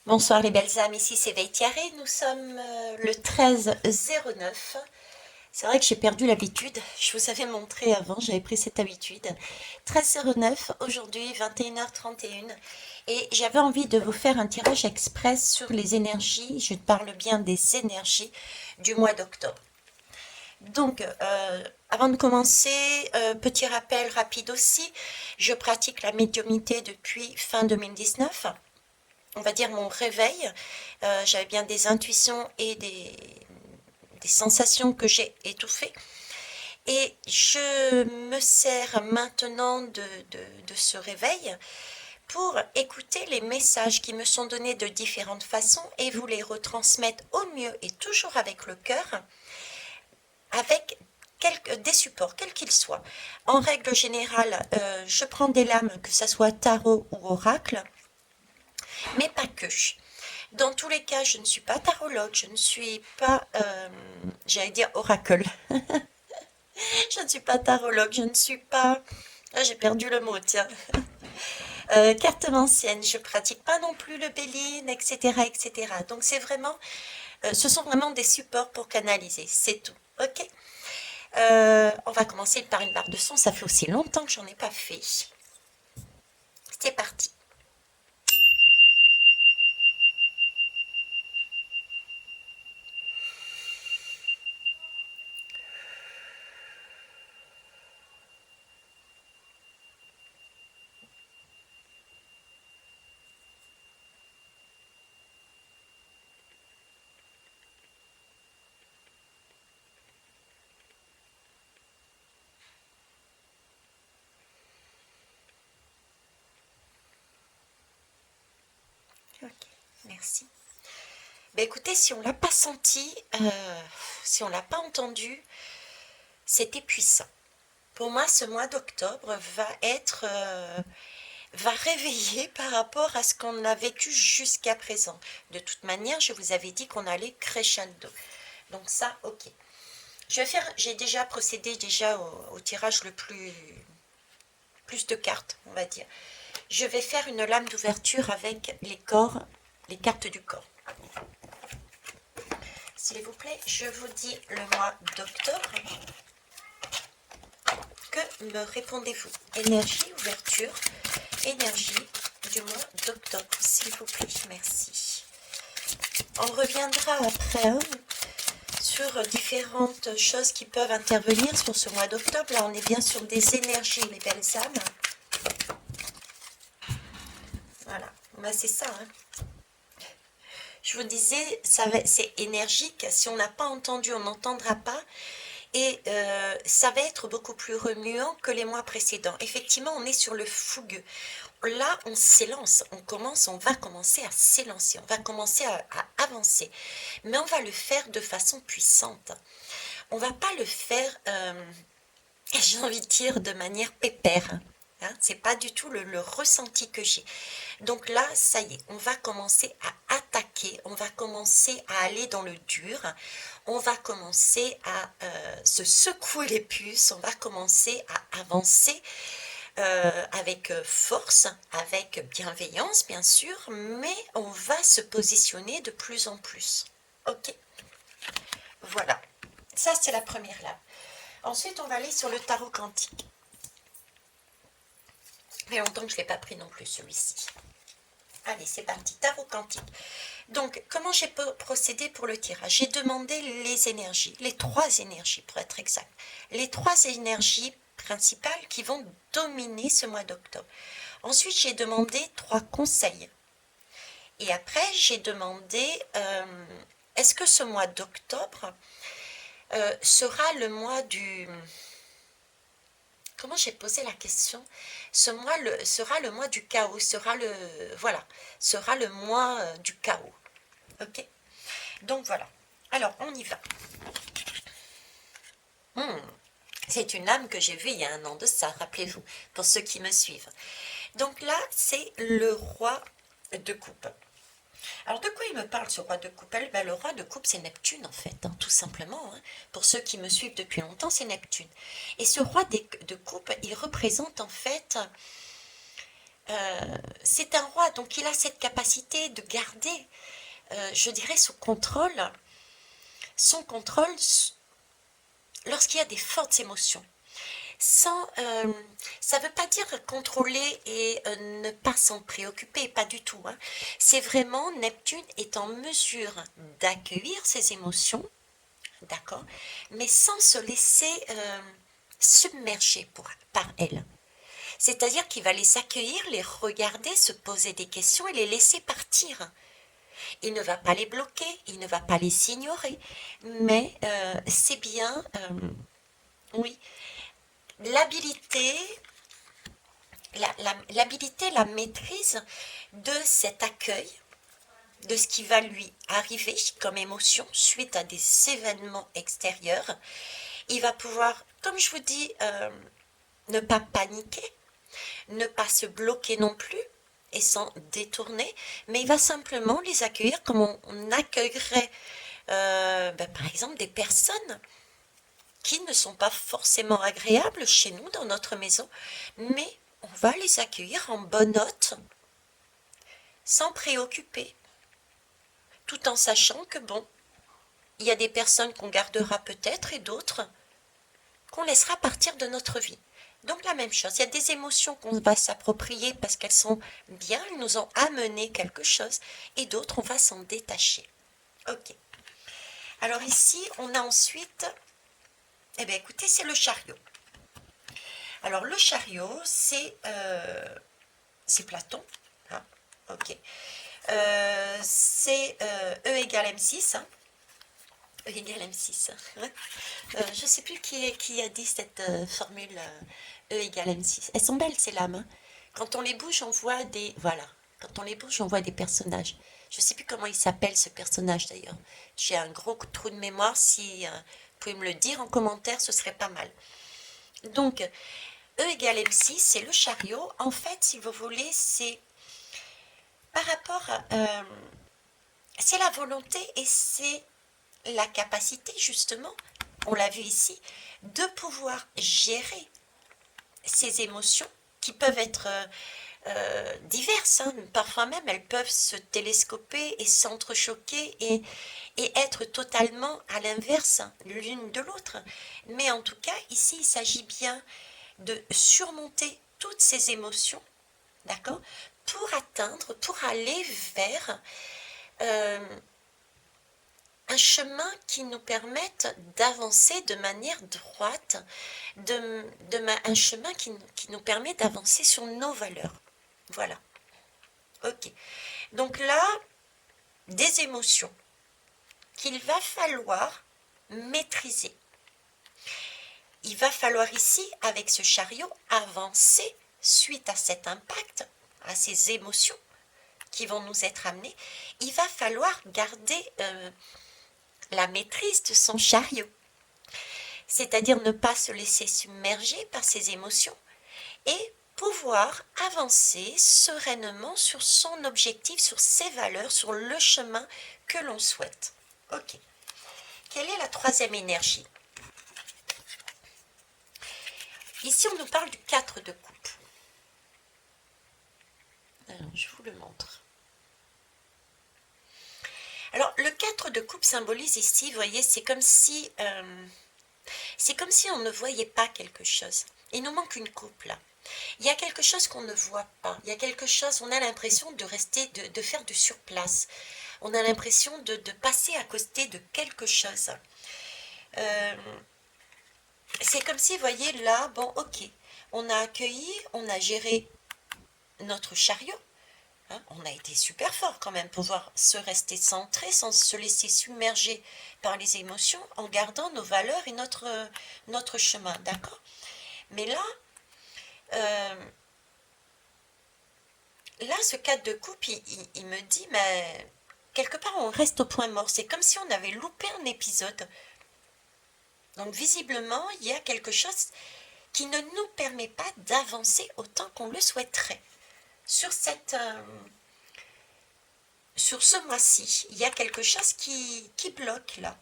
Bonsoir les belles âmes, ici c'est Veitiaré, nous sommes le 13-09. C'est vrai que j'ai perdu l'habitude, je vous avais montré avant, j'avais pris cette habitude. 13-09, aujourd'hui 21h31, et j'avais envie de vous faire un tirage express sur les énergies, je parle bien des énergies du mois d'octobre. Donc, avant de commencer, petit rappel rapide aussi, je pratique la médiumnité depuis fin 2019, on va dire mon réveil. J'avais bien des intuitions et des sensations que j'ai étouffées. Et je me sers maintenant de ce réveil pour écouter les messages qui me sont donnés de différentes façons et vous les retransmettre au mieux et toujours avec le cœur, avec des supports, quels qu'ils soient. En règle générale, je prends des lames, que ce soit tarot ou oracle, mais pas que. Dans tous les cas, je ne suis pas tarologue, je ne suis pas, j'allais dire oracle. Je ne suis pas tarologue, je ne suis pas, ah, j'ai perdu le mot, tiens. Cartomancienne, je pratique pas non plus le béline, etc., etc. Donc c'est vraiment, ce sont vraiment des supports pour canaliser, c'est tout. Ok. On va commencer par une barre de son. Ça fait aussi longtemps que j'en ai pas fait. C'est parti. Ok, merci. Ben écoutez, si on l'a pas senti, si on l'a pas entendu, c'était puissant. Pour moi, ce mois d'octobre va réveiller par rapport à ce qu'on a vécu jusqu'à présent. De toute manière, je vous avais dit qu'on allait crescendo. Donc ça, ok. J'ai déjà procédé au tirage plus de cartes, on va dire. Je vais faire une lame d'ouverture avec les cartes du corps. S'il vous plaît, je vous dis le mois d'octobre. Que me répondez-vous? Énergie, ouverture, énergie du mois d'octobre, s'il vous plaît, merci. On reviendra après sur différentes choses qui peuvent intervenir sur ce mois d'octobre. Là, on est bien sur des énergies, les belles âmes. Voilà, ben, c'est ça. Hein. Je vous disais, c'est énergique. Si on n'a pas entendu, on n'entendra pas. Et ça va être beaucoup plus remuant que les mois précédents. Effectivement, on est sur le fougueux. Là, on s'élance, on va commencer à s'élancer, on va commencer à avancer. Mais on va le faire de façon puissante. On va pas le faire, j'ai envie de dire, de manière pépère. Hein, c'est pas du tout le ressenti que j'ai. Donc là, ça y est, on va commencer à attaquer, on va commencer à aller dans le dur, on va commencer à se secouer les puces, on va commencer à avancer avec force, avec bienveillance bien sûr, mais on va se positionner de plus en plus. Ok, voilà. Ça c'est la première lame. Ensuite on va aller sur le tarot quantique. Ça fait longtemps que je ne l'ai pas pris non plus celui-ci. Allez, c'est parti, tarot quantique. Donc, comment j'ai procédé pour le tirage? J'ai demandé les énergies, les trois énergies pour être exact. Les trois énergies principales qui vont dominer ce mois d'octobre. Ensuite, j'ai demandé trois conseils. Et après, j'ai demandé, est-ce que ce mois d'octobre sera le mois du... Comment j'ai posé la question? Ce mois sera le mois du chaos, sera le mois du chaos. Ok. Donc voilà. Alors on y va. Hmm. C'est une âme que j'ai vue il y a un an de ça, rappelez-vous, pour ceux qui me suivent. Donc là, c'est le roi de coupe. Alors de quoi il me parle ce roi de coupe? Ben, le roi de coupe, c'est Neptune en fait, hein, tout simplement. Hein. Pour ceux qui me suivent depuis longtemps, c'est Neptune. Et ce roi de coupe, il représente en fait c'est un roi, donc il a cette capacité de garder, je dirais, son contrôle lorsqu'il y a des fortes émotions. Sans, ça ne veut pas dire contrôler et ne pas s'en préoccuper, pas du tout, hein. C'est vraiment Neptune est en mesure d'accueillir ses émotions, d'accord, mais sans se laisser submerger par elles. C'est-à-dire qu'il va les accueillir, les regarder, se poser des questions et les laisser partir. Il ne va pas les bloquer, il ne va pas les ignorer, mais c'est bien, oui, l'habilité, l'habilité, la maîtrise de cet accueil, de ce qui va lui arriver comme émotion suite à des événements extérieurs. Il va pouvoir, comme je vous dis, ne pas paniquer, ne pas se bloquer non plus et s'en détourner, mais il va simplement les accueillir comme on accueillerait par exemple des personnes qui ne sont pas forcément agréables chez nous dans notre maison, mais on va les accueillir en bonne hôte, sans préoccuper, tout en sachant que bon, il y a des personnes qu'on gardera peut-être et d'autres qu'on laissera partir de notre vie. Donc la même chose, il y a des émotions qu'on va s'approprier parce qu'elles sont bien, elles nous ont amené quelque chose, et d'autres on va s'en détacher. Ok. Alors ici, on a ensuite, eh bien écoutez, c'est le chariot. Alors le chariot, c'est Platon, hein, ok. C'est E égale M6, hein. E égale M6. Hein. Je ne sais plus qui a dit cette formule E égale M6. Elles sont belles ces lames. Hein. Quand on les bouge, on voit des... Voilà. Quand on les bouge, on voit des personnages. Je ne sais plus comment il s'appelle ce personnage d'ailleurs. J'ai un gros trou de mémoire. Si vous pouvez me le dire en commentaire, ce serait pas mal. Donc, E égale M6, c'est le chariot. En fait, si vous voulez, c'est par rapport à... c'est la volonté et c'est la capacité, justement, on l'a vu ici, de pouvoir gérer ces émotions qui peuvent être diverses. Hein. Parfois même, elles peuvent se télescoper et s'entrechoquer et être totalement à l'inverse l'une de l'autre. Mais en tout cas, ici, il s'agit bien de surmonter toutes ces émotions, d'accord, pour aller vers un chemin qui nous permette d'avancer de manière droite, un chemin qui nous permet d'avancer sur nos valeurs. Voilà. Ok. Donc là, des émotions qu'il va falloir maîtriser. Il va falloir ici, avec ce chariot, avancer suite à cet impact, à ces émotions qui vont nous être amenées. Il va falloir garder la maîtrise de son chariot, c'est-à-dire ne pas se laisser submerger par ses émotions et pouvoir avancer sereinement sur son objectif, sur ses valeurs, sur le chemin que l'on souhaite. Ok. Quelle est la troisième énergie? Ici, on nous parle du 4 de coupe. Alors, je vous le montre. Alors, le 4 de coupe symbolise ici, vous voyez, c'est comme si on ne voyait pas quelque chose. Il nous manque une coupe là. Il y a quelque chose qu'on ne voit pas. Il y a quelque chose, on a l'impression de rester, de faire du surplace. On a l'impression de passer à côté de quelque chose. C'est comme si, vous voyez, là, bon, ok, on a accueilli, on a géré notre chariot. Hein, on a été super fort quand même, pouvoir se rester centré sans se laisser submerger par les émotions en gardant nos valeurs et notre chemin, d'accord? Mais là, ce cadre de coupe, il me dit, mais quelque part, on reste au point mort. C'est comme si on avait loupé un épisode. Donc, visiblement, il y a quelque chose qui ne nous permet pas d'avancer autant qu'on le souhaiterait. Sur ce mois-ci, il y a quelque chose qui bloque là.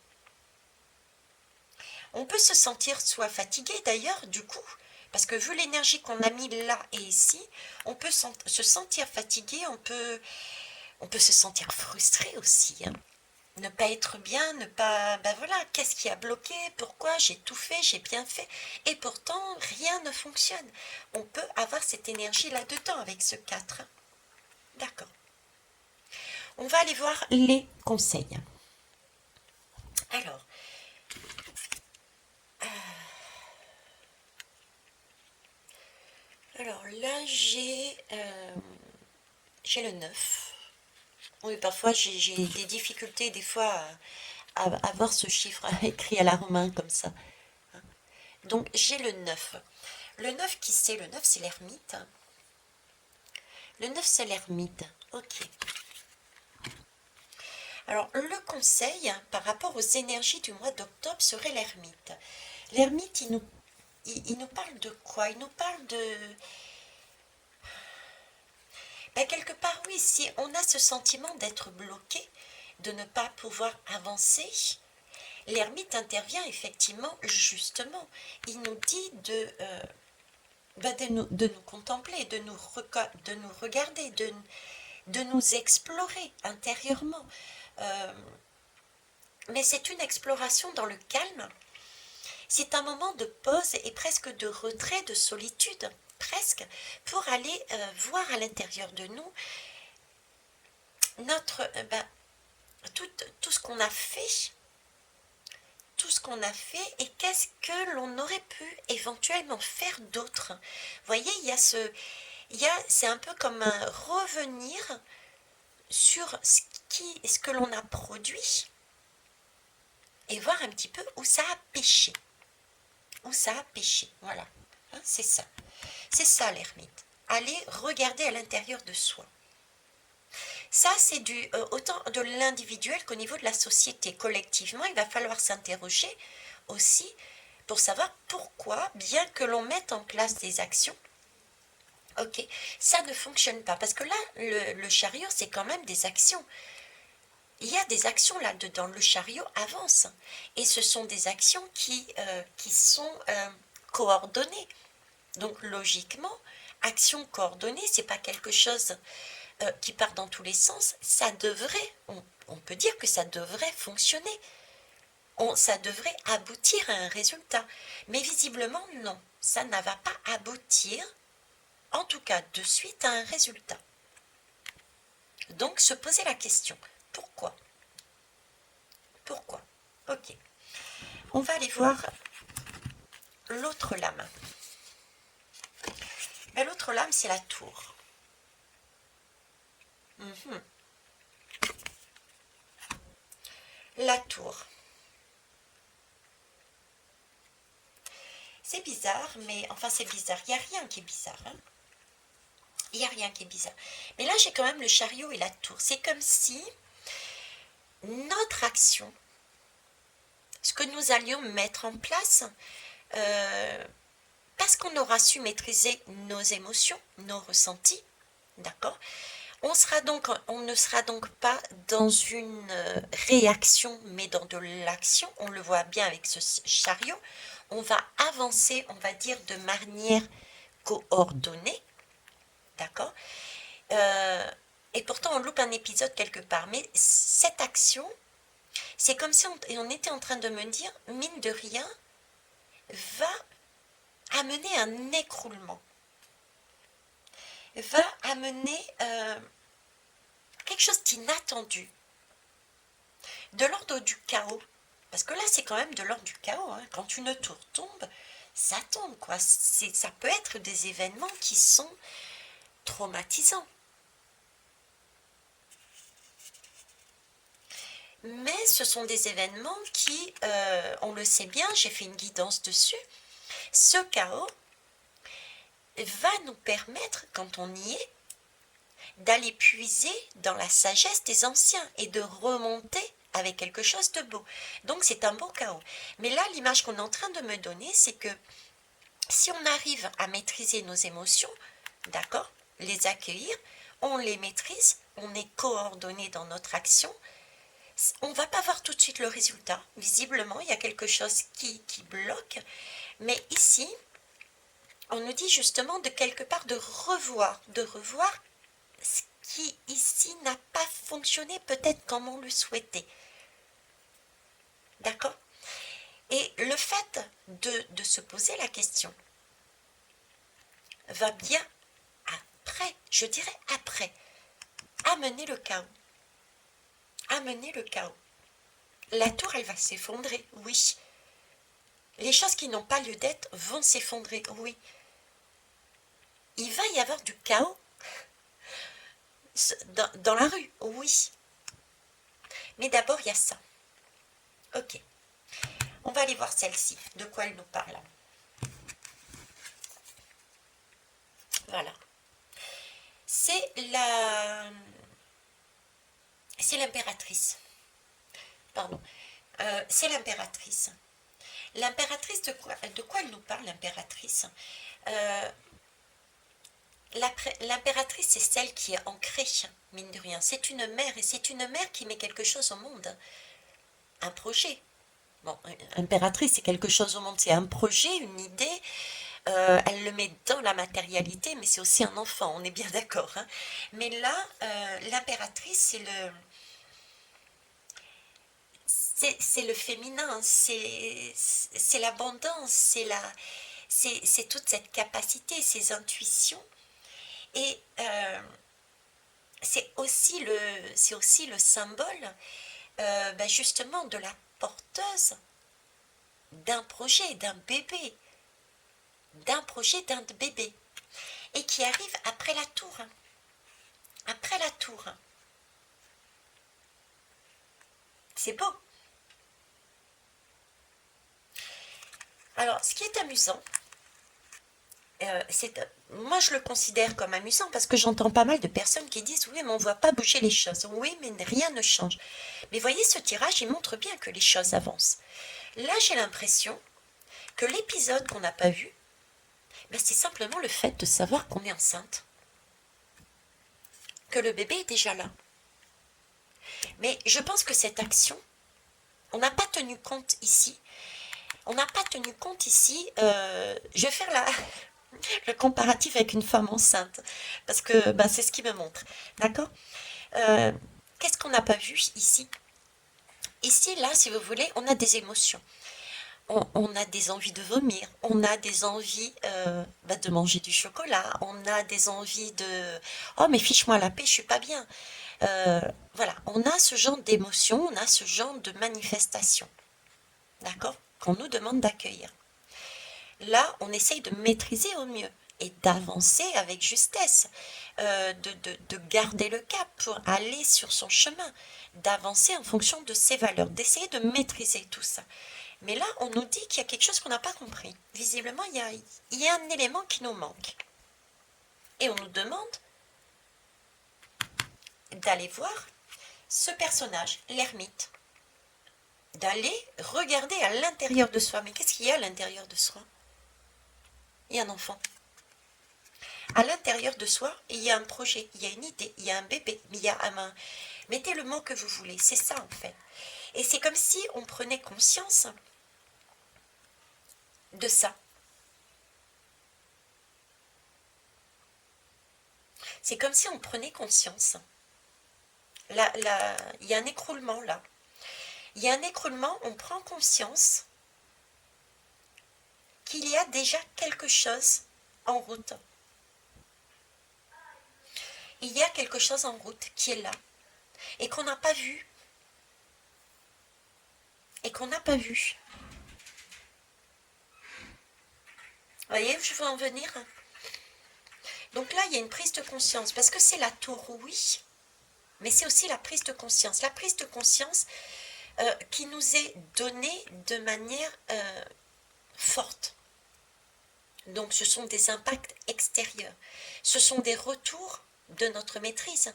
On peut se sentir soit fatigué d'ailleurs, du coup, Parce que vu l'énergie qu'on a mis là et ici, on peut se sentir fatigué, on peut se sentir frustré aussi, hein. Ne pas être bien, ne pas... Ben voilà, qu'est-ce qui a bloqué? Pourquoi? J'ai tout fait, j'ai bien fait. Et pourtant, rien ne fonctionne. On peut avoir cette énergie là-dedans avec ce 4. D'accord. On va aller voir les conseils. Alors, là, j'ai le 9. Oui, parfois, j'ai des difficultés, des fois, à voir ce chiffre écrit à la romain comme ça. Donc, j'ai le 9. Le 9, qui c'est? Le 9, c'est l'ermite. Le 9, c'est l'ermite. Ok. Alors, le conseil par rapport aux énergies du mois d'octobre serait l'ermite. L'ermite, il nous parle de quoi? Il nous parle de... Ben, quelque part, oui, si on a ce sentiment d'être bloqué, de ne pas pouvoir avancer, l'ermite intervient effectivement, justement. Il nous dit de nous contempler, de nous regarder, de nous explorer intérieurement. Euh, mais c'est une exploration dans le calme. C'est un moment de pause et presque de retrait, de solitude, presque, pour aller voir à l'intérieur de nous tout ce qu'on a fait, tout ce qu'on a fait et qu'est-ce que l'on aurait pu éventuellement faire d'autre. Vous voyez, c'est un peu comme un revenir sur ce que l'on a produit et voir un petit peu où ça a péché. Où ça a péché, voilà. Hein, c'est ça. C'est ça l'ermite. Aller regarder à l'intérieur de soi. Ça, c'est autant de l'individuel qu'au niveau de la société. Collectivement, il va falloir s'interroger aussi pour savoir pourquoi, bien que l'on mette en place des actions, ok, ça ne fonctionne pas. Parce que là, le chariot, c'est quand même des actions. Il y a des actions là-dedans. Le chariot avance. Et ce sont des actions qui sont coordonnées. Donc, logiquement, action coordonnée, c'est pas quelque chose qui part dans tous les sens. Ça devrait, on peut dire que ça devrait fonctionner. Ça devrait aboutir à un résultat. Mais visiblement, non. Ça ne va pas aboutir, en tout cas de suite, à un résultat. Donc, se poser la question, pourquoi? Pourquoi? Ok. On va aller voir l'autre lame. Ben, l'autre lame, c'est la tour. La tour. C'est bizarre, mais enfin c'est bizarre. Il n'y a rien qui est bizarre. Hein. Il n'y a rien qui est bizarre. Mais là, j'ai quand même le chariot et la tour. C'est comme si notre action, ce que nous allions mettre en place, parce qu'on aura su maîtriser nos émotions, nos ressentis, d'accord, on ne sera donc pas dans une réaction, mais dans de l'action. On le voit bien avec ce chariot. On va avancer, on va dire, de manière coordonnée, d'accord. Et pourtant, on loupe un épisode quelque part. Mais cette action, c'est comme si on était en train de me dire, mine de rien, va amener un écroulement, va amener quelque chose d'inattendu, de l'ordre du chaos. Parce que là, c'est quand même de l'ordre du chaos. Hein. Quand une tour tombe, ça tombe, quoi. Ça peut être des événements qui sont traumatisants. Mais ce sont des événements qui, on le sait bien, j'ai fait une guidance dessus, ce chaos va nous permettre, quand on y est, d'aller puiser dans la sagesse des anciens et de remonter avec quelque chose de beau. Donc c'est un beau chaos. Mais là, l'image qu'on est en train de me donner, c'est que si on arrive à maîtriser nos émotions, d'accord, les accueillir, on les maîtrise, on est coordonné dans notre action, on ne va pas voir tout de suite le résultat. Visiblement, il y a quelque chose qui bloque. Mais ici, On nous dit justement de quelque part de revoir ce qui ici n'a pas fonctionné peut-être comme on le souhaitait. D'accord? Et le fait de se poser la question va bien après, je dirais après, amener le chaos. Amener le chaos. La tour, elle va s'effondrer, oui. Les choses qui n'ont pas lieu d'être vont s'effondrer, oui. Il va y avoir du chaos dans la rue, oui. Mais d'abord, il y a ça. Ok. On va aller voir celle-ci, de quoi elle nous parle. Voilà. C'est l'impératrice. Pardon. C'est l'impératrice. L'impératrice, de quoi elle nous parle, l'impératrice? Euh, L'impératrice, c'est celle qui est ancrée, mine de rien. C'est une mère, et c'est une mère qui met quelque chose au monde. Un projet. Bon, impératrice, c'est quelque chose au monde, c'est un projet, une idée. Elle le met dans la matérialité, mais c'est aussi un enfant, on est bien d'accord, hein. Mais là, l'impératrice, c'est le féminin, c'est l'abondance, c'est toute cette capacité, ces intuitions. Et c'est aussi le symbole justement de la porteuse d'un projet, d'un bébé, et qui arrive après la tour. Après la tour. C'est beau. Alors, ce qui est amusant, moi je le considère comme amusant parce que j'entends pas mal de personnes qui disent oui mais on ne voit pas bouger les choses, oui mais rien ne change. Mais voyez, ce tirage il montre bien que les choses avancent. Là j'ai l'impression que l'épisode qu'on n'a pas vu, c'est simplement le fait de savoir qu'on est enceinte, que le bébé est déjà là. Mais je pense que cette action, on n'a pas tenu compte ici. On n'a pas tenu compte ici. Je vais faire le comparatif avec une femme enceinte, parce que c'est ce qui me montre. D'accord? Euh, Qu'est-ce qu'on n'a pas vu ici? Ici, là, si vous voulez, on a des émotions. On a des envies de vomir, on a des envies de manger du chocolat, on a des envies de oh mais fiche-moi la paix, je suis pas bien. Voilà, on a ce genre d'émotions, on a ce genre de manifestations, d'accord, qu'on nous demande d'accueillir. Là, on essaye de maîtriser au mieux et d'avancer avec justesse, de garder le cap pour aller sur son chemin, d'avancer en fonction de ses valeurs, d'essayer de maîtriser tout ça. Mais là, on nous dit qu'il y a quelque chose qu'on n'a pas compris. Visiblement, il y a un élément qui nous manque. Et on nous demande d'aller voir ce personnage, l'ermite, d'aller regarder à l'intérieur de soi. Mais qu'est-ce qu'il y a à l'intérieur de soi? Il y a un enfant. À l'intérieur de soi, il y a un projet, il y a une idée, il y a un bébé, il y a un main. Mettez le mot que vous voulez, c'est ça en fait. Et c'est comme si on prenait conscience de ça. C'est comme si on prenait conscience. Là, il y a un écroulement là. Il y a un écroulement, on prend conscience qu'il y a déjà quelque chose en route. Il y a quelque chose en route qui est là et qu'on n'a pas vu. Et qu'on n'a pas vu. Vous voyez où je veux en venir? Donc là, il y a une prise de conscience parce que c'est la tour, oui, mais c'est aussi la prise de conscience. La prise de conscience qui nous est donnée de manière forte. Donc ce sont des impacts extérieurs. Ce sont des retours de notre maîtrise.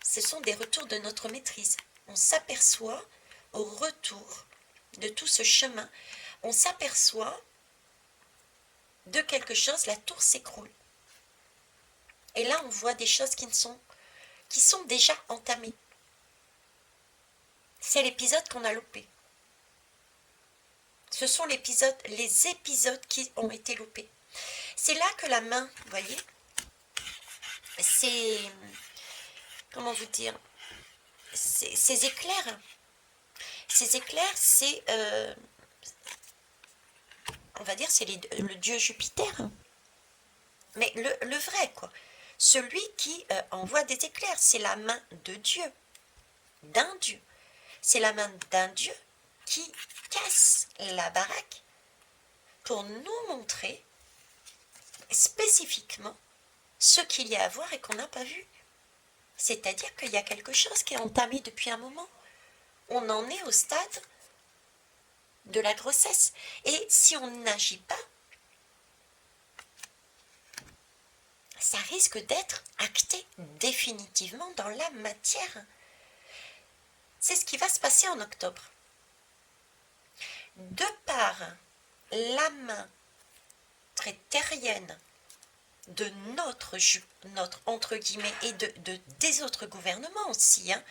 Ce sont des retours de notre maîtrise. On s'aperçoit au retour de tout ce chemin, on s'aperçoit de quelque chose, la tour s'écroule. Et là, on voit des choses qui sont déjà entamées. C'est l'épisode qu'on a loupé. Ce sont les épisodes qui ont été loupés. C'est là que la main, vous voyez, c'est, comment vous dire, ces éclairs, c'est, on va dire, c'est le dieu Jupiter, mais le vrai, quoi. Celui qui envoie des éclairs, c'est la main de Dieu, d'un Dieu. C'est la main d'un Dieu qui casse la baraque pour nous montrer spécifiquement ce qu'il y a à voir et qu'on n'a pas vu. C'est-à-dire qu'il y a quelque chose qui est entamé depuis un moment. On en est au stade de la grossesse. Et si on n'agit pas, ça risque d'être acté définitivement dans la matière. C'est ce qui va se passer en octobre. De par la main très terrienne de notre entre guillemets, et des autres gouvernements aussi, hein,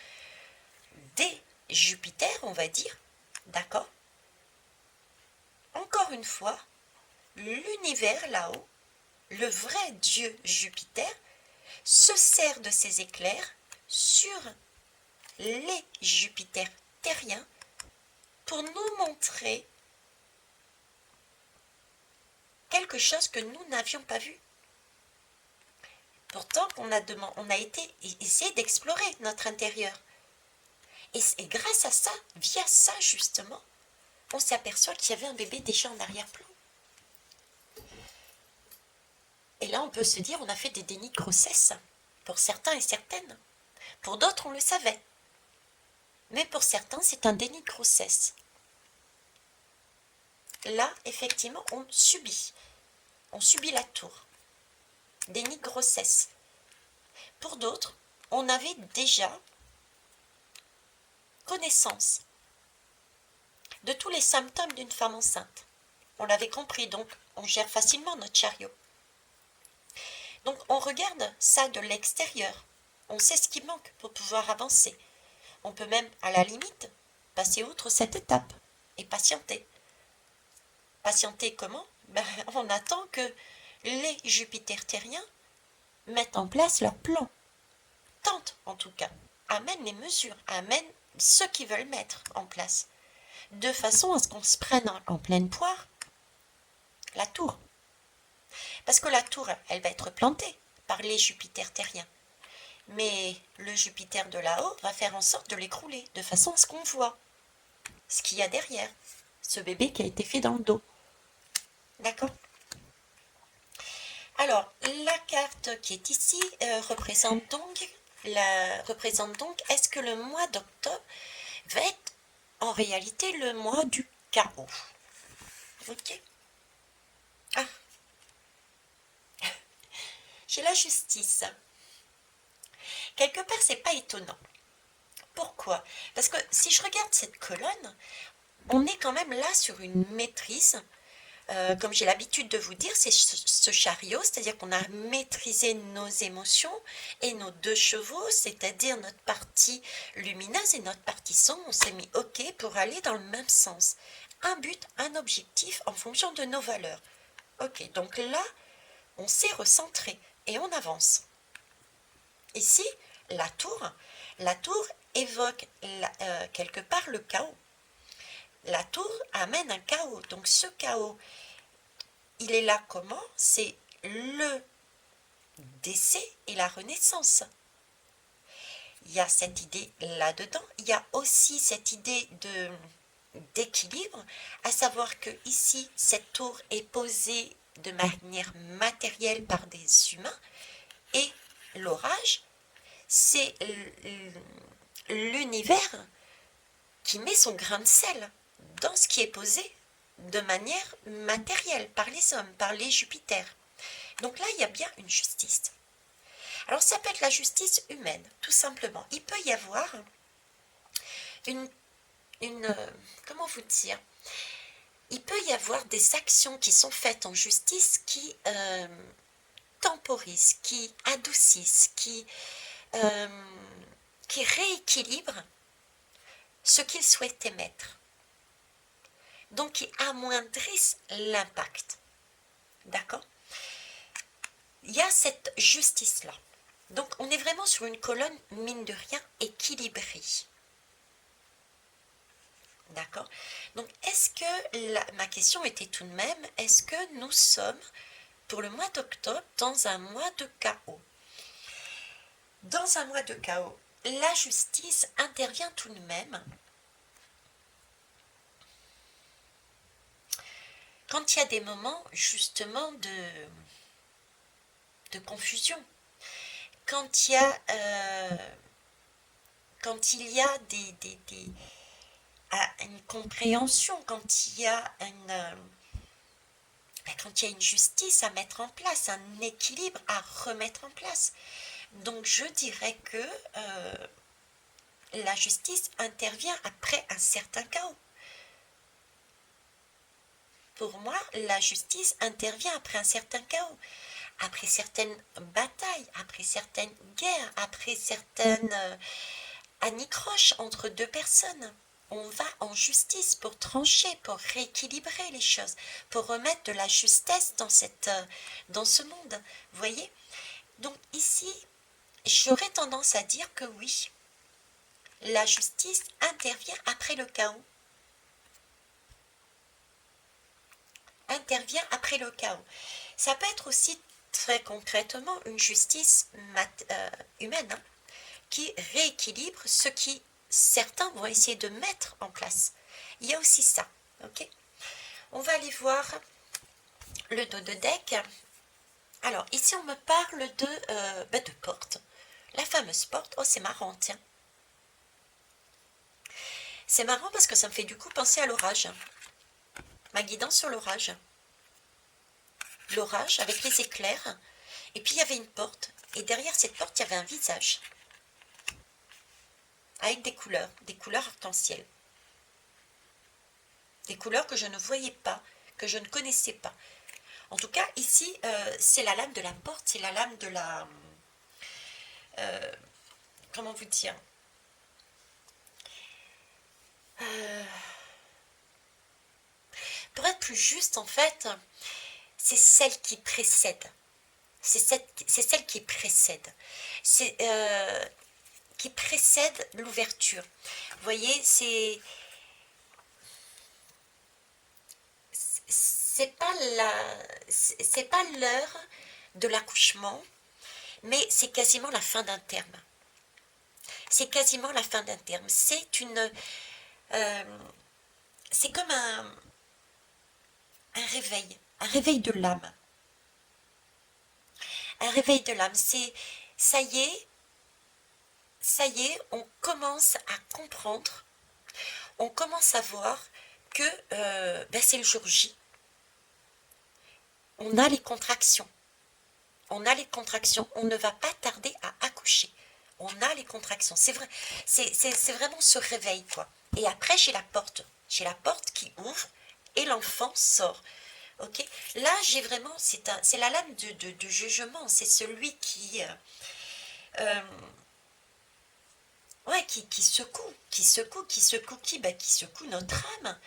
des Jupiter, on va dire, d'accord? Encore une fois, l'univers là-haut, le vrai Dieu Jupiter, se sert de ces éclairs sur les Jupiters terriens pour nous montrer quelque chose que nous n'avions pas vu. Pourtant, on a essayé d'explorer notre intérieur. Et grâce à ça, via ça justement, on s'aperçoit qu'il y avait un bébé déjà en arrière-plan. Et là, on peut se dire, on a fait des dénis de grossesse, pour certains et certaines. Pour d'autres, on le savait. Mais pour certains, c'est un déni de grossesse. Là, effectivement, on subit la tour. Déni de grossesse. Pour d'autres, on avait déjà connaissance de tous les symptômes d'une femme enceinte. On l'avait compris, donc on gère facilement notre chariot. Donc on regarde ça de l'extérieur. On sait ce qui manque pour pouvoir avancer. On peut même, à la limite, passer outre cette étape et patienter. Patienter comment? On attend que les Jupiters terriens mettent en place leur plan. Tentent, en tout cas. Amènent les mesures. Amènent ceux qui veulent mettre en place. De façon à ce qu'on se prenne en pleine poire la tour. Parce que la tour, elle va être plantée par les Jupiters terriens. Mais le Jupiter de là-haut va faire en sorte de l'écrouler, de façon à ce qu'on voit ce qu'il y a derrière, ce bébé qui a été fait dans le dos. D'accord? Alors, la carte qui est ici représente donc, est-ce que le mois d'octobre va être en réalité le mois du chaos? Ok? Ah, j'ai la justice. Quelque part, c'est pas étonnant. Pourquoi? Parce que si je regarde cette colonne, on est quand même là sur une maîtrise. Comme j'ai l'habitude de vous dire, c'est ce chariot, c'est-à-dire qu'on a maîtrisé nos émotions et nos deux chevaux, c'est-à-dire notre partie lumineuse et notre partie sombre, on s'est mis OK pour aller dans le même sens. Un but, un objectif en fonction de nos valeurs. OK, donc là, on s'est recentré et on avance. Ici, la tour évoque quelque part le chaos. La tour amène un chaos. Donc ce chaos, il est là comment? C'est le décès et la renaissance. Il y a cette idée là-dedans. Il y a aussi cette idée d'équilibre, à savoir que ici, cette tour est posée de manière matérielle par des humains et l'orage, c'est l'univers qui met son grain de sel dans ce qui est posé de manière matérielle par les hommes, par les Jupiters. Donc là, il y a bien une justice. Alors ça peut être la justice humaine, tout simplement. Il peut y avoir une comment vous dire? Il peut y avoir des actions qui sont faites en justice qui temporisent, qui adoucissent, qui rééquilibrent ce qu'ils souhaitaient mettre. Donc qui amoindrissent l'impact. D'accord? il y a cette justice-là. Donc, on est vraiment sur une colonne, mine de rien, équilibrée. D'accord? Donc, est-ce que, ma question était tout de même, est-ce que nous sommes, pour le mois d'octobre, dans un mois de chaos? Dans un mois de chaos, la justice intervient tout de même quand il y a des moments, justement, de confusion. Quand il y a, une compréhension, quand il y a quand il y a une justice à mettre en place, un équilibre à remettre en place. Donc je dirais que la justice intervient après un certain chaos. Pour moi, la justice intervient après un certain chaos, après certaines batailles, après certaines guerres, après certaines anicroches entre deux personnes. On va en justice pour trancher, pour rééquilibrer les choses, pour remettre de la justesse dans ce monde. Vous voyez? Donc ici, j'aurais tendance à dire que oui, la justice intervient après le chaos. Intervient après le chaos. Ça peut être aussi très concrètement une justice humaine, hein, qui rééquilibre ce qui certains vont essayer de mettre en place. Il y a aussi ça. Ok? On va aller voir le dos de deck. Alors, ici, on me parle de porte. La fameuse porte. Oh, c'est marrant, tiens. C'est marrant parce que ça me fait du coup penser à l'orage. Ma guidance sur l'orage. L'orage avec les éclairs. Et puis, il y avait une porte. Et derrière cette porte, il y avait un visage. Avec des couleurs arc-en-ciel. Des couleurs que je ne voyais pas, que je ne connaissais pas. En tout cas, ici, c'est la lame de la porte, c'est la lame de la... comment vous dire? Pour être plus juste, en fait, c'est celle qui précède. C'est celle qui précède. C'est qui précède l'ouverture. Vous voyez, c'est pas l'heure de l'accouchement, mais c'est quasiment la fin d'un terme. C'est quasiment la fin d'un terme. C'est comme un réveil de l'âme. Un réveil de l'âme, c'est ça y est, on commence à comprendre, on commence à voir que c'est le jour J. On a les contractions. On a les contractions, on ne va pas tarder à accoucher. On a les contractions. C'est vrai, c'est vraiment ce réveil, quoi. Et après, j'ai la porte. J'ai la porte qui ouvre et l'enfant sort. Ok? Là, j'ai vraiment, c'est la lame de jugement. C'est celui ouais, qui secoue, qui secoue notre âme,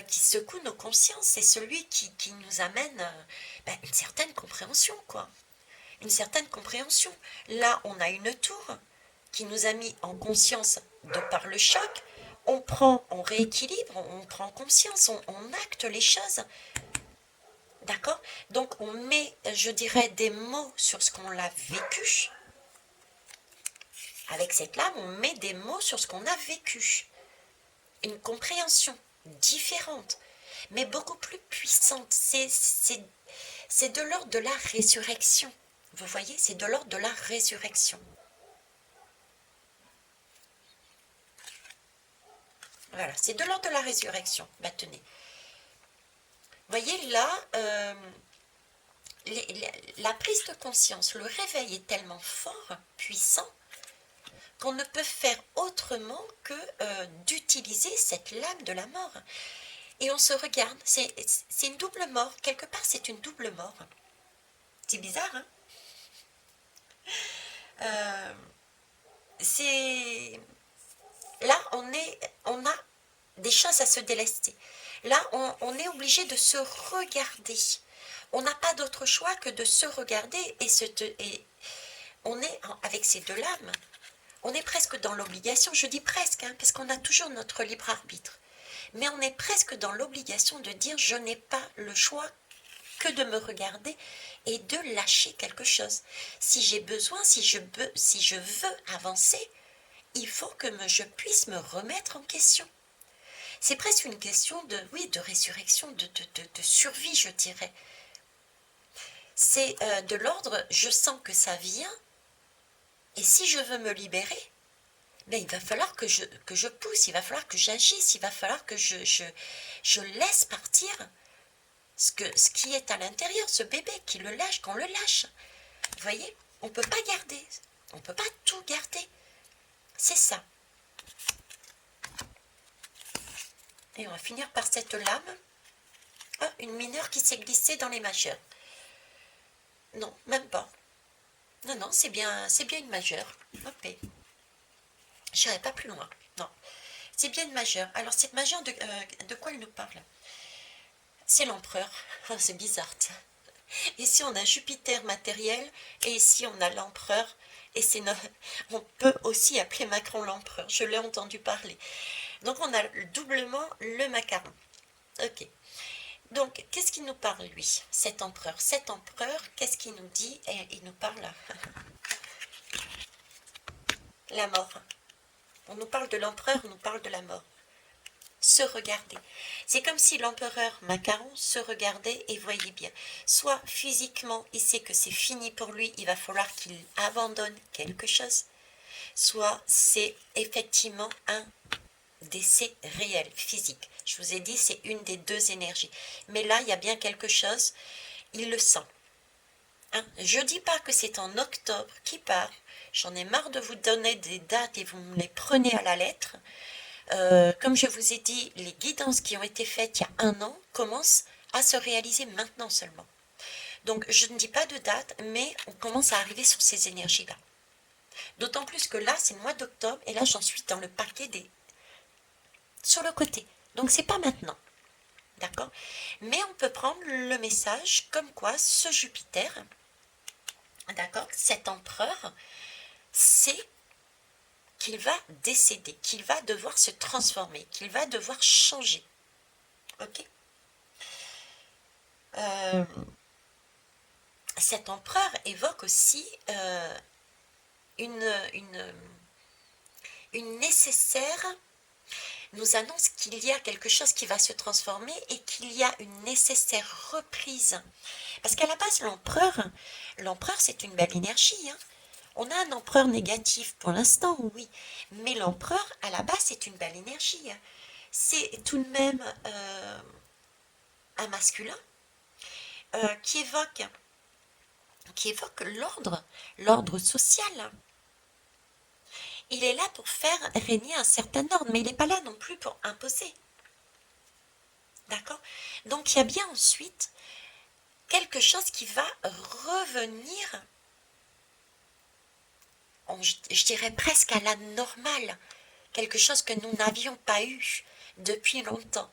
qui secoue nos consciences. C'est celui qui nous amène une certaine compréhension, quoi. Une certaine compréhension. Là, on a une tour qui nous a mis en conscience de par le choc. On rééquilibre, on prend conscience, on acte les choses. D'accord? Donc, on met, je dirais, des mots sur ce qu'on a vécu. Avec cette lame, on met des mots sur ce qu'on a vécu. Une compréhension différente, mais beaucoup plus puissante. C'est de l'ordre de la résurrection. Vous voyez, c'est de l'ordre de la résurrection. Voilà, c'est de l'ordre de la résurrection. Bah, tenez. Vous voyez, là, la prise de conscience, le réveil est tellement fort, puissant, qu'on ne peut faire autrement que d'utiliser cette lame de la mort. Et on se regarde, c'est une double mort. Quelque part, c'est une double mort. C'est bizarre, hein? C'est... Là, on a des choses à se délester. Là, on est obligé de se regarder. On n'a pas d'autre choix que de se regarder et on est avec ces deux lames, on est presque dans l'obligation, je dis presque, hein, parce qu'on a toujours notre libre arbitre, mais on est presque dans l'obligation de dire je n'ai pas le choix que de me regarder et de lâcher quelque chose. Si j'ai besoin, si je veux avancer, il faut que je puisse me remettre en question. C'est presque une question de, oui, de résurrection, de survie, je dirais. C'est de l'ordre, je sens que ça vient, et si je veux me libérer, ben, il va falloir que je pousse, il va falloir que j'agisse, il va falloir que je laisse partir ce qui est à l'intérieur, ce bébé, qui le lâche, qu'on le lâche. Vous voyez, on ne peut pas garder, on ne peut pas tout garder. C'est ça. Et on va finir par cette lame. Ah, une mineure qui s'est glissée dans les majeures. Non, même pas. Non, non, c'est bien une majeure. Ok. Je n'irai pas plus loin. Non. C'est bien une majeure. Alors, cette majeure, de quoi elle nous parle? C'est l'empereur. Oh, c'est bizarre. Ici, on a Jupiter matériel et ici, on a l'empereur. Et on peut aussi appeler Macron l'empereur. Je l'ai entendu parler. Donc, on a doublement le macaron. Ok. Donc, qu'est-ce qu'il nous parle, lui, cet empereur? Cet empereur, qu'est-ce qu'il nous dit? Et il nous parle la mort. On nous parle de l'empereur, on nous parle de la mort. Se regarder. C'est comme si l'empereur Macaron se regardait et voyait bien. Soit physiquement, il sait que c'est fini pour lui, il va falloir qu'il abandonne quelque chose. Soit c'est effectivement un décès réel, physique. Je vous ai dit, c'est une des deux énergies. Mais là, il y a bien quelque chose, il le sent. Hein? Je ne dis pas que c'est en octobre qu'il part. J'en ai marre de vous donner des dates et vous me les prenez à la lettre. Comme je vous ai dit, les guidances qui ont été faites il y a 1 an commencent à se réaliser maintenant seulement. Donc, je ne dis pas de date, mais on commence à arriver sur ces énergies-là. D'autant plus que là, c'est le mois d'octobre, et là, j'en suis dans le paquet sur le côté. Donc, c'est pas maintenant. D'accord? Mais on peut prendre le message comme quoi ce Jupiter, d'accord, cet empereur, c'est qu'il va décéder, qu'il va devoir se transformer, qu'il va devoir changer. Ok? Cet empereur évoque aussi une nécessaire, nous annonce qu'il y a quelque chose qui va se transformer et qu'il y a une nécessaire reprise. Parce qu'à la base, l'empereur c'est une belle énergie, hein. On a un empereur négatif pour l'instant, oui, mais l'empereur, à la base, c'est une belle énergie. C'est tout de même un masculin qui évoque l'ordre social. Il est là pour faire régner un certain ordre, mais il n'est pas là non plus pour imposer. D'accord? Donc il y a bien ensuite quelque chose qui va revenir, je dirais presque à la normale, quelque chose que nous n'avions pas eu depuis longtemps.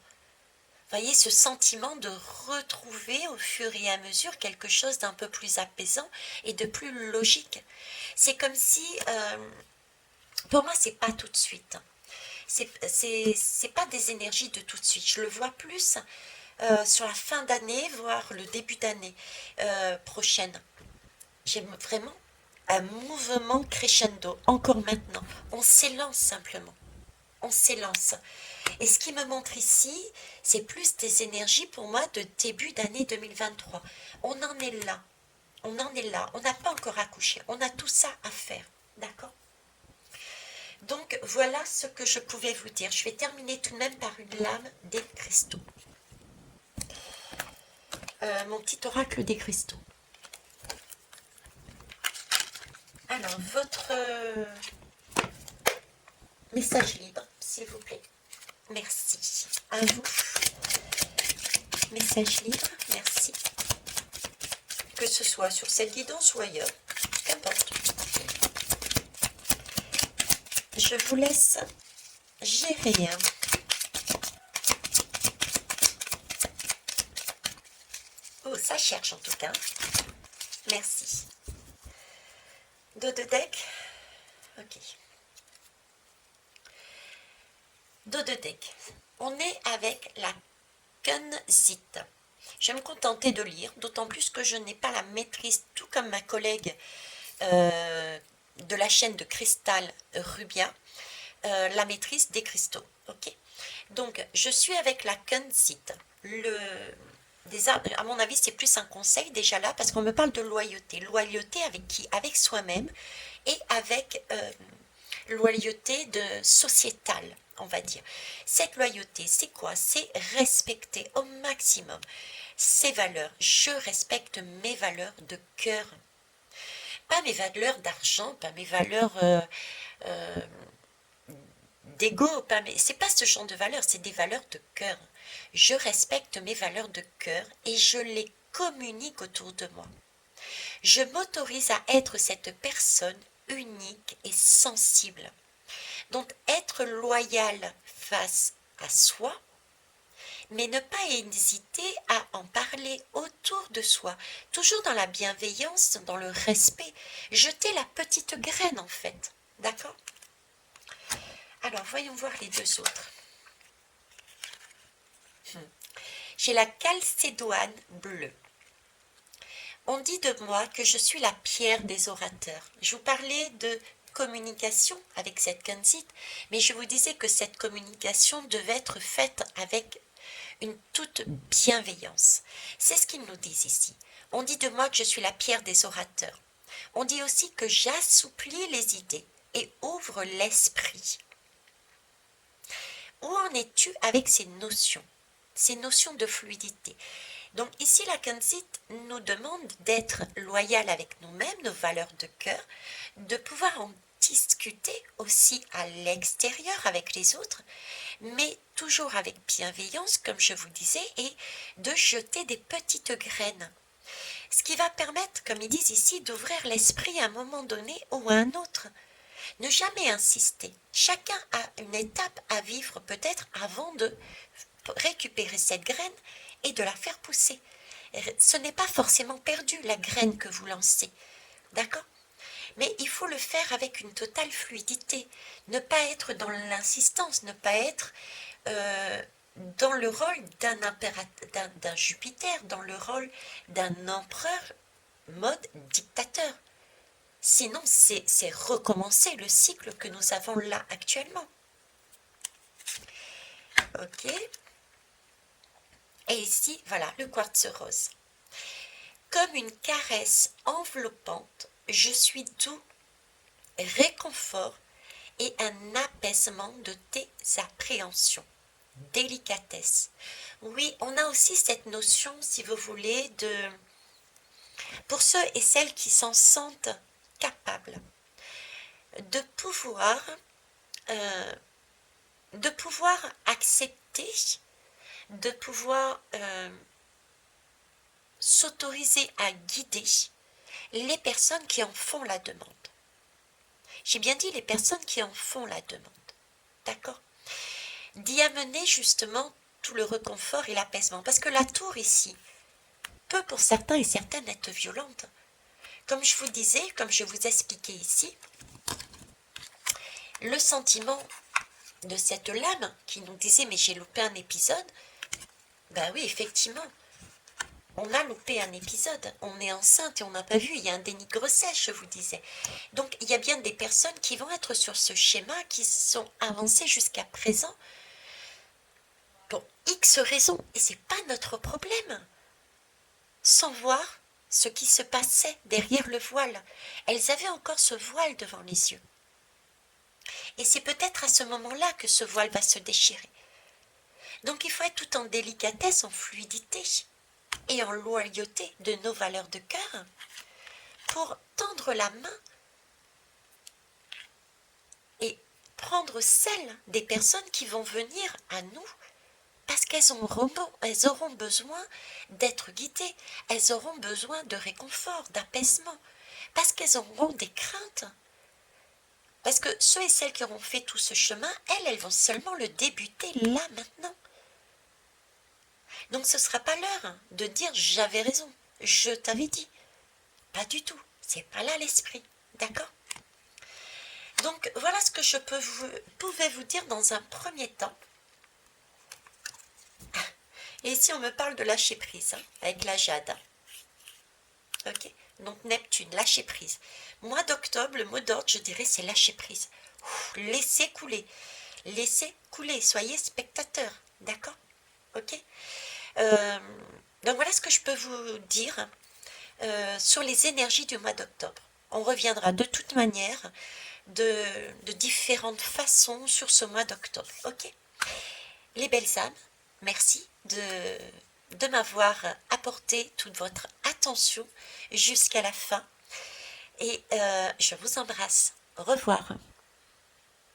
Vous voyez, ce sentiment de retrouver au fur et à mesure quelque chose d'un peu plus apaisant et de plus logique. C'est comme si, pour moi, c'est pas tout de suite. C'est pas des énergies de tout de suite. Je le vois plus sur la fin d'année, voire le début d'année prochaine. J'ai vraiment un mouvement crescendo, encore maintenant. On s'élance simplement. On s'élance. Et ce qui me montre ici, c'est plus des énergies pour moi de début d'année 2023. On en est là. On en est là. On n'a pas encore accouché. On a tout ça à faire. D'accord? Donc, voilà ce que je pouvais vous dire. Je vais terminer tout de même par une lame des cristaux. Mon petit oracle des cristaux. Alors, votre message libre, s'il vous plaît. Merci. À vous. Message libre, merci. Que ce soit sur cette guidance ou ailleurs, qu'importe. Je vous laisse gérer. Oh, ça cherche en tout cas. Merci. Dos de deck. Ok. Dos de deck. On est avec la Kunzite. Je vais me contenter de lire, d'autant plus que je n'ai pas la maîtrise, tout comme ma collègue de la chaîne de Cristal Rubia, la maîtrise des cristaux. Ok. Donc, je suis avec la Kunzite. À mon avis, c'est plus un conseil déjà là, parce qu'on me parle de loyauté. Loyauté avec qui? Avec soi-même et avec loyauté sociétale, on va dire. Cette loyauté, c'est quoi? C'est respecter au maximum ses valeurs. Je respecte mes valeurs de cœur. Pas mes valeurs d'argent, pas mes valeurs d'ego, c'est pas ce genre de valeurs, c'est des valeurs de cœur. Je respecte mes valeurs de cœur et je les communique autour de moi. Je m'autorise à être cette personne unique et sensible. Donc être loyal face à soi, mais ne pas hésiter à en parler autour de soi, toujours dans la bienveillance, dans le respect. Jeter la petite graine en fait, d'accord? Alors, voyons voir les deux autres. J'ai la calcédoine bleue. On dit de moi que je suis la pierre des orateurs. Je vous parlais de communication avec cette Kunzite, mais je vous disais que cette communication devait être faite avec une toute bienveillance. C'est ce qu'ils nous disent ici. On dit de moi que je suis la pierre des orateurs. On dit aussi que j'assouplis les idées et ouvre l'esprit. Où en es-tu avec ces notions de fluidité? Donc ici, la Kunzite nous demande d'être loyal avec nous-mêmes, nos valeurs de cœur, de pouvoir en discuter aussi à l'extérieur avec les autres, mais toujours avec bienveillance, comme je vous disais, et de jeter des petites graines. Ce qui va permettre, comme ils disent ici, d'ouvrir l'esprit à un moment donné ou à un autre. Ne jamais insister. Chacun a une étape à vivre peut-être avant de récupérer cette graine et de la faire pousser. Ce n'est pas forcément perdu la graine que vous lancez. D'accord? Mais il faut le faire avec une totale fluidité. Ne pas être dans l'insistance, ne pas être dans le rôle d'un Jupiter, dans le rôle d'un empereur mode dictateur. Sinon, c'est recommencer le cycle que nous avons là actuellement. Ok. Et ici, voilà, le quartz rose. Comme une caresse enveloppante, je suis doux, réconfort et un apaisement de tes appréhensions. Délicatesse. Oui, on a aussi cette notion, si vous voulez, pour ceux et celles qui s'en sentent capables, de pouvoir accepter, de pouvoir s'autoriser à guider les personnes qui en font la demande. J'ai bien dit les personnes qui en font la demande. D'accord? D'y amener justement tout le réconfort et l'apaisement. Parce que la tour ici peut pour certains et certaines être violente. Comme je vous disais, comme je vous expliquais ici, le sentiment de cette lame qui nous disait mais j'ai loupé un épisode, ben oui, effectivement, on a loupé un épisode, on est enceinte et on n'a pas vu, il y a un déni de grossesse, je vous disais. Donc il y a bien des personnes qui vont être sur ce schéma, qui sont avancées jusqu'à présent pour X raisons, et c'est pas notre problème. Sans voir ce qui se passait derrière le voile. Elles avaient encore ce voile devant les yeux. Et c'est peut-être à ce moment-là que ce voile va se déchirer. Donc il faut être tout en délicatesse, en fluidité et en loyauté de nos valeurs de cœur pour tendre la main et prendre celle des personnes qui vont venir à nous parce qu'elles auront besoin d'être guidées, elles auront besoin de réconfort, d'apaisement, parce qu'elles auront des craintes. Parce que ceux et celles qui auront fait tout ce chemin, elles vont seulement le débuter là, maintenant. Donc ce ne sera pas l'heure de dire j'avais raison, je t'avais dit. Pas du tout, c'est pas là l'esprit, d'accord? Donc voilà ce que je pouvais vous dire dans un premier temps. Et ici on me parle de lâcher prise, hein, avec la jade. Ok? Donc Neptune, lâcher prise. Mois d'octobre, le mot d'ordre, je dirais, c'est lâcher prise. Laissez couler. Laissez couler, soyez spectateur, d'accord? Ok? Euh, donc voilà ce que je peux vous dire sur les énergies du mois d'octobre. On reviendra de toute manière de différentes façons sur ce mois d'octobre. Ok? Les belles âmes, merci de m'avoir apporté toute votre attention jusqu'à la fin. Et je vous embrasse. Au revoir.